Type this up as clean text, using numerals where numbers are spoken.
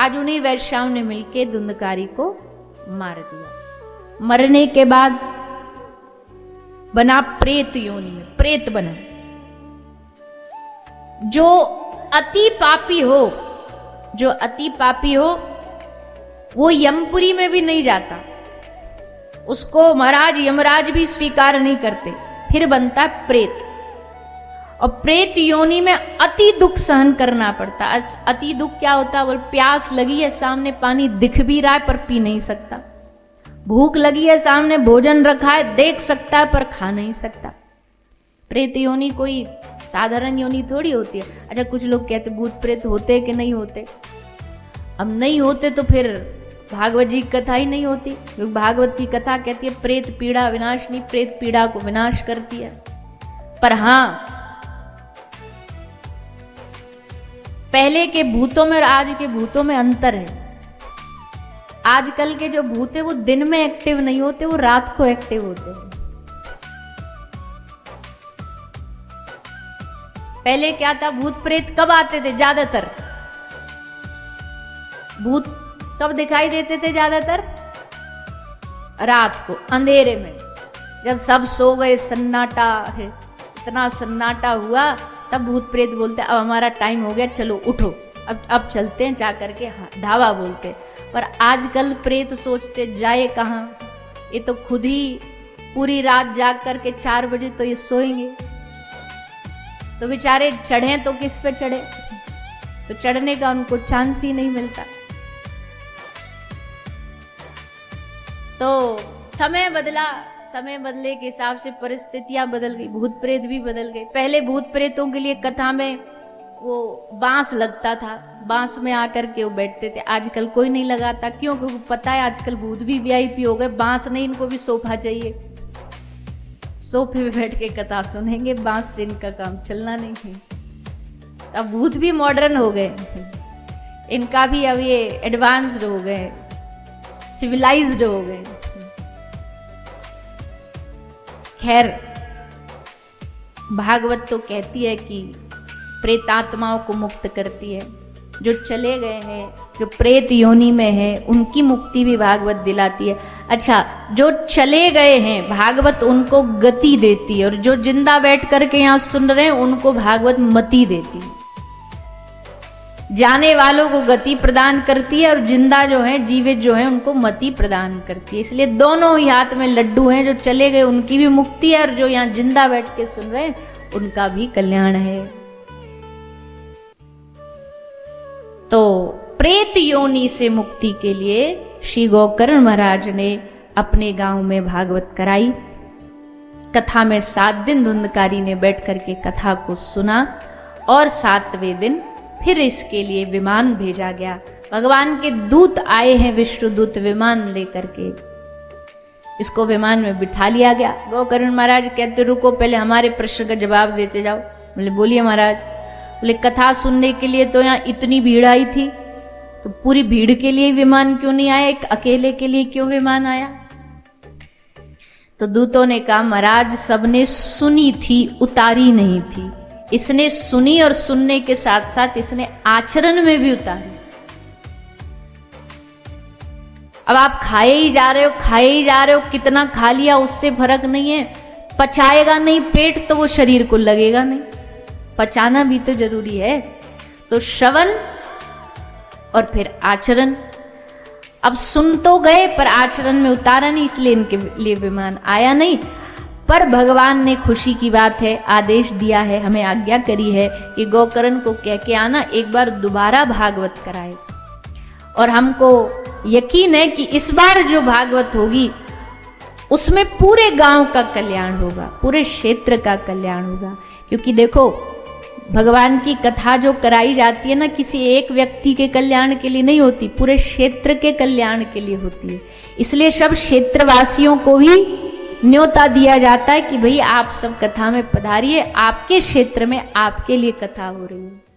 आज उन्हीं वैश्याओं ने मिलके धुंधकारी को मार दिया। मरने के बाद बना प्रेत योनि में, प्रेत बना। जो अति पापी हो, जो अति पापी हो वो यमपुरी में भी नहीं जाता, उसको महाराज यमराज भी स्वीकार नहीं करते, फिर बनता प्रेत। और प्रेत योनि में अति दुख सहन करना पड़ता। अति दुख क्या होता है? बोल प्यास लगी है, सामने पानी दिख भी रहा है पर पी नहीं सकता। भूख लगी है, सामने भोजन रखा है, देख सकता है पर खा नहीं सकता। प्रेत योनि कोई साधारण योनि थोड़ी होती है। अच्छा, कुछ लोग कहते भूत प्रेत होते कि नहीं होते। अब नहीं होते तो फिर भागवत जी की कथा ही नहीं होती, क्योंकि भागवत की कथा कहती है प्रेत पीड़ा विनाशनी, प्रेत पीड़ा को विनाश करती है। पर हाँ, पहले के भूतों में और आज के भूतों में अंतर है। आजकल के जो भूत है वो दिन में एक्टिव नहीं होते, वो रात को एक्टिव होते हैं। पहले क्या था? भूत प्रेत कब आते थे? ज्यादातर भूत कब दिखाई देते थे? ज्यादातर रात को, अंधेरे में, जब सब सो गए, सन्नाटा है, इतना सन्नाटा हुआ, तब भूत प्रेत बोलते अब हमारा टाइम हो गया, चलो उठो, अब चलते हैं, जा करके धावा बोलते। पर आजकल प्रेत सोचते जाए कहाँ, ये तो खुद ही पूरी रात जाग करके 4 बजे तो ये सोएंगे, तो बेचारे चढ़े तो किस पे चढ़े? तो चढ़ने का उनको चांस ही नहीं मिलता। तो समय बदला, समय बदले के हिसाब से परिस्थितियां बदल गई, भूत प्रेत भी बदल गए। पहले भूत प्रेतों के लिए कथा में वो बांस लगता था, बांस में आकर के वो बैठते थे। आजकल कोई नहीं लगाता, क्यों? क्योंकि पता है आजकल भूत भी वीआईपी हो गए, बांस नहीं, इनको भी सोफा चाहिए, सोफे पे बैठ के कथा सुनेंगे, बांस से इनका काम चलना नहीं है। अब भूत भी मॉडर्न हो गए, इनका भी अब ये एडवांस्ड हो गए, सिविलाइज्ड हो गए। खैर, भागवत तो कहती है कि प्रेतात्माओं को मुक्त करती है। जो चले गए हैं, जो प्रेत योनि में है, उनकी मुक्ति भी भागवत दिलाती है। अच्छा, जो चले गए हैं भागवत उनको गति देती है, और जो जिंदा बैठ करके यहाँ सुन रहे हैं उनको भागवत मति देती है। जाने वालों को गति प्रदान करती है और जिंदा जो है, जीवित जो है, उनको मति प्रदान करती है। इसलिए दोनों ही हाथ में लड्डू हैं। जो चले गए उनकी भी मुक्ति है, और जो यहाँ जिंदा बैठ के सुन रहे हैं उनका भी कल्याण है। तो प्रेत योनि से मुक्ति के लिए श्री गोकर्ण महाराज ने अपने गांव में भागवत कराई। कथा में 7 दिन धुंधकारी ने बैठ करके कथा को सुना, और 7वें दिन फिर इसके लिए विमान भेजा गया। भगवान के दूत आए हैं, विष्णु दूत विमान लेकर के, इसको विमान में बिठा लिया गया। गोकर्ण महाराज कहते रुको, पहले हमारे प्रश्न का जवाब देते जाओ। बोले बोलिए महाराज। बोले कथा सुनने के लिए तो यहाँ इतनी भीड़ आई थी, तो पूरी भीड़ के लिए विमान क्यों नहीं आया, एक अकेले के लिए क्यों विमान आया? तो दूतों ने कहा महाराज सबने सुनी थी, उतारी नहीं थी। इसने सुनी और सुनने के साथ साथ इसने आचरण में भी उतारी। अब आप खाए ही जा रहे हो, खाए ही जा रहे हो, कितना खा लिया उससे फर्क नहीं है, पचाएगा नहीं पेट तो वो शरीर को लगेगा नहीं, पचाना भी तो जरूरी है। तो श्रवण और फिर आचरण। अब सुन तो गए पर आचरण में उतारा नहीं, इसलिए इनके लिए विमान आया नहीं। पर भगवान ने, खुशी की बात है, आदेश दिया है, हमें आज्ञा करी है कि गोकर्ण को कह के आना एक बार दोबारा भागवत कराए। और हमको यकीन है कि इस बार जो भागवत होगी उसमें पूरे गांव का कल्याण होगा, पूरे क्षेत्र का कल्याण होगा। क्योंकि देखो भगवान की कथा जो कराई जाती है ना, किसी एक व्यक्ति के कल्याण के लिए नहीं होती, पूरे क्षेत्र के कल्याण के लिए होती है। इसलिए सब क्षेत्रवासियों को भी न्योता दिया जाता है कि भाई आप सब कथा में पधारिए, आपके क्षेत्र में आपके लिए कथा हो रही है।